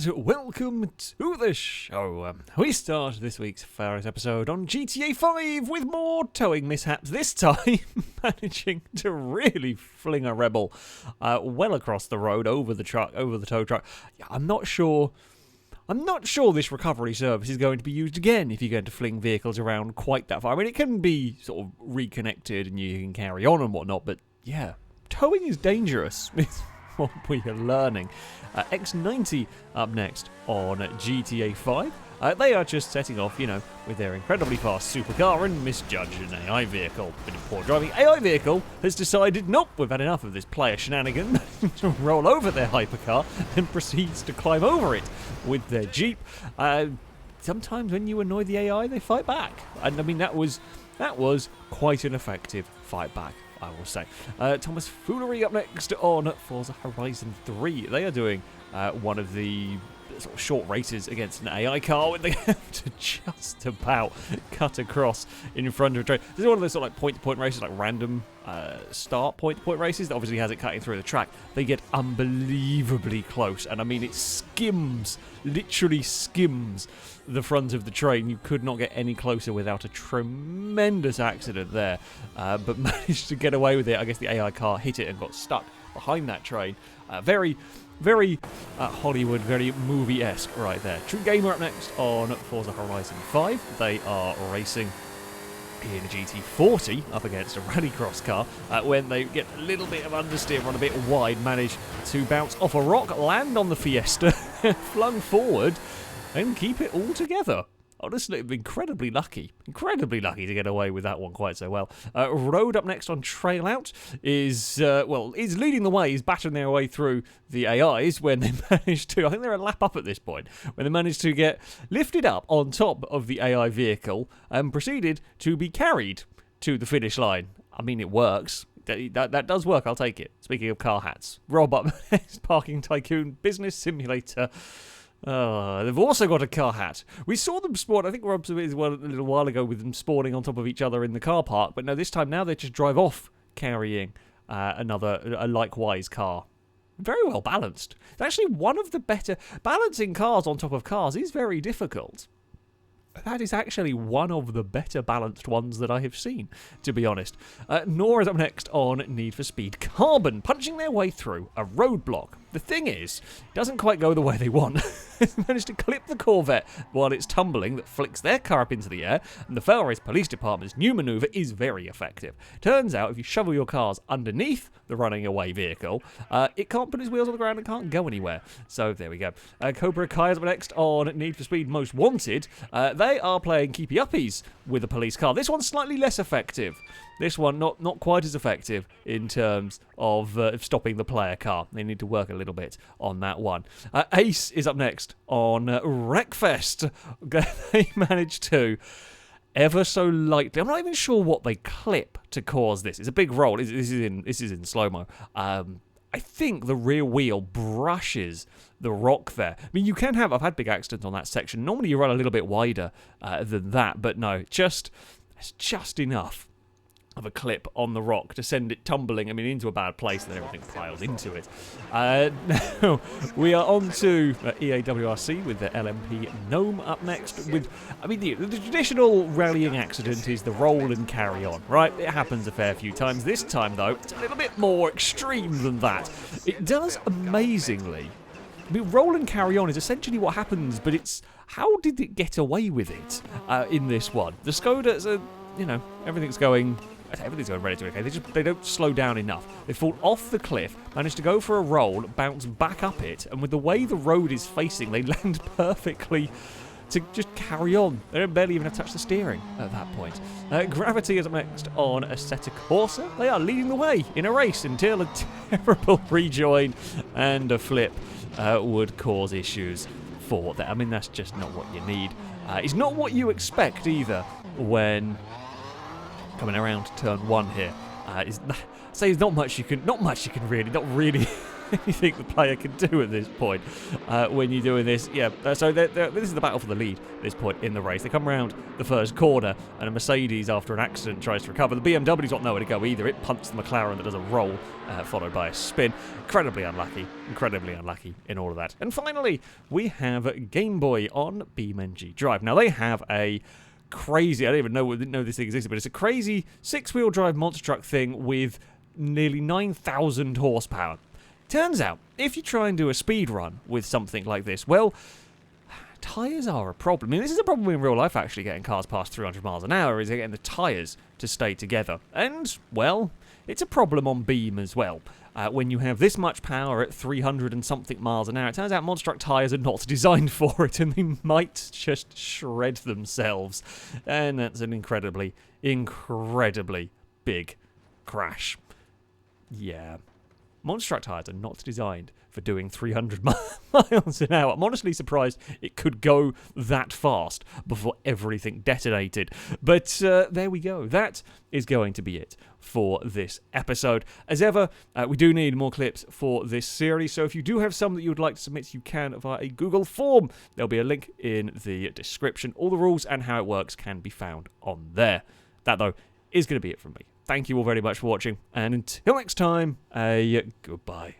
and welcome to the show. We start this week's Failrace episode on GTA 5 with more towing mishaps, this time managing to really fling a rebel well across the road, over the tow truck. Yeah, I'm not sure this recovery service is going to be used again if you're going to fling vehicles around quite that far. I mean, it can be sort of reconnected and you can carry on and whatnot, but yeah, towing is dangerous. What we are learning. X90 up next on GTA 5. They are just setting off, with their incredibly fast supercar and misjudged an AI vehicle. Bit of poor driving. AI vehicle has decided, nope, we've had enough of this player shenanigan, to roll over their hypercar and proceeds to climb over it with their Jeep. Sometimes when you annoy the AI, they fight back. And I mean, that was quite an effective fight back, I will say. Thomas Foolery up next on Forza Horizon 3. They are doing one of the sort of short races against an AI car when they have to just about cut across in front of a train. This is one of those sort of like point-to-point races, like random start point-to-point races that obviously has it cutting through the track. They get unbelievably close, and I mean it literally skims the front of the train. You could not get any closer without a tremendous accident there, but managed to get away with it. I guess the AI car hit it and got stuck behind that train. Very Hollywood, very movie-esque right there. True Gamer up next on Forza Horizon 5. They are racing in a GT40 up against a rallycross car when they get a little bit of understeer, run a bit wide, manage to bounce off a rock, land on the Fiesta, flung forward, and keep it all together. Honestly, incredibly lucky to get away with that one quite so well. Road up next on Trail Out is leading the way. He's battering their way through the AIs when they manage to, I think they're a lap up at this point, when they manage to get lifted up on top of the AI vehicle and proceeded to be carried to the finish line. I mean, it works. That does work, I'll take it. Speaking of car hats, Rob up next, Parking Tycoon Business Simulator. They've also got a car hat. We saw them spawn, I think Rob said a little while ago, with them spawning on top of each other in the car park, but no, this time now they just drive off carrying a likewise car. Very well balanced. It's actually one of the better... Balancing cars on top of cars is very difficult. That is actually one of the better balanced ones that I have seen, to be honest. Nor is up next on Need for Speed Carbon, punching their way through a roadblock. The thing is, it doesn't quite go the way they want. They've managed to clip the Corvette while it's tumbling, that flicks their car up into the air, and the Failrace Police Department's new manoeuvre is very effective. Turns out, if you shovel your cars underneath the running away vehicle, it can't put its wheels on the ground and can't go anywhere. So, there we go. Cobra Kai is up next on Need for Speed Most Wanted. They are playing keepy uppies with a police car. This one's slightly less effective. This one not quite as effective in terms of stopping the player car. They need to work a little bit on that one. Ace is up next on Wreckfest. They managed to ever so lightly. I'm not even sure what they clip to cause this. It's a big roll. This is in slow-mo. I think the rear wheel brushes the rock there. I mean, I've had big accidents on that section. Normally you run a little bit wider than that, but no, it's just enough of a clip on the rock to send it tumbling, into a bad place, and then everything piles into it. Now, we are on to EAWRC with the LMP Gnome up next. The traditional rallying accident is the roll and carry on, right? It happens a fair few times. This time, though, it's a little bit more extreme than that. It does amazingly. Roll and carry on is essentially what happens, but it's how did it get away with it in this one? The Skoda's everything's going relatively okay. They don't slow down enough. They fall off the cliff, manage to go for a roll, bounce back up it, and with the way the road is facing, they land perfectly to just carry on. They don't barely even have to touch the steering at that point. Gravity is up next on Assetto Corsa. They are leading the way in a race until a terrible rejoin and a flip would cause issues for that. That's just not what you need. It's not what you expect either when coming around to turn one here. There's not much you can really anything the player can do at this point when you're doing this. Yeah, so this is the battle for the lead at this point in the race. They come around the first corner, and a Mercedes, after an accident, tries to recover. The BMW's got nowhere to go either. It punts the McLaren that does a roll, followed by a spin. Incredibly unlucky in all of that. And finally, we have Game Boy on BeamNG Drive. Now, they have a crazy, I didn't know this thing existed, but it's a crazy 6-wheel drive monster truck thing with nearly 9,000 horsepower. Turns out, if you try and do a speed run with something like this, well, tyres are a problem. I mean, this is a problem in real life, actually, getting cars past 300 miles an hour, is getting the tyres to stay together. And, well, it's a problem on Beam as well. When you have this much power at 300 and something miles an hour, it turns out monster truck tyres are not designed for it, and they might just shred themselves. And that's an incredibly big crash. Yeah. Monster truck tyres are not designed for doing 300 miles an hour. I'm honestly surprised it could go that fast before everything detonated. But there we go. That is going to be it for this episode. As ever, we do need more clips for this series, so if you do have some that you would like to submit, you can via a Google form. There'll be a link in the description. All the rules and how it works can be found on there. That, though, is going to be it from me. Thank you all very much for watching, and until next time, goodbye.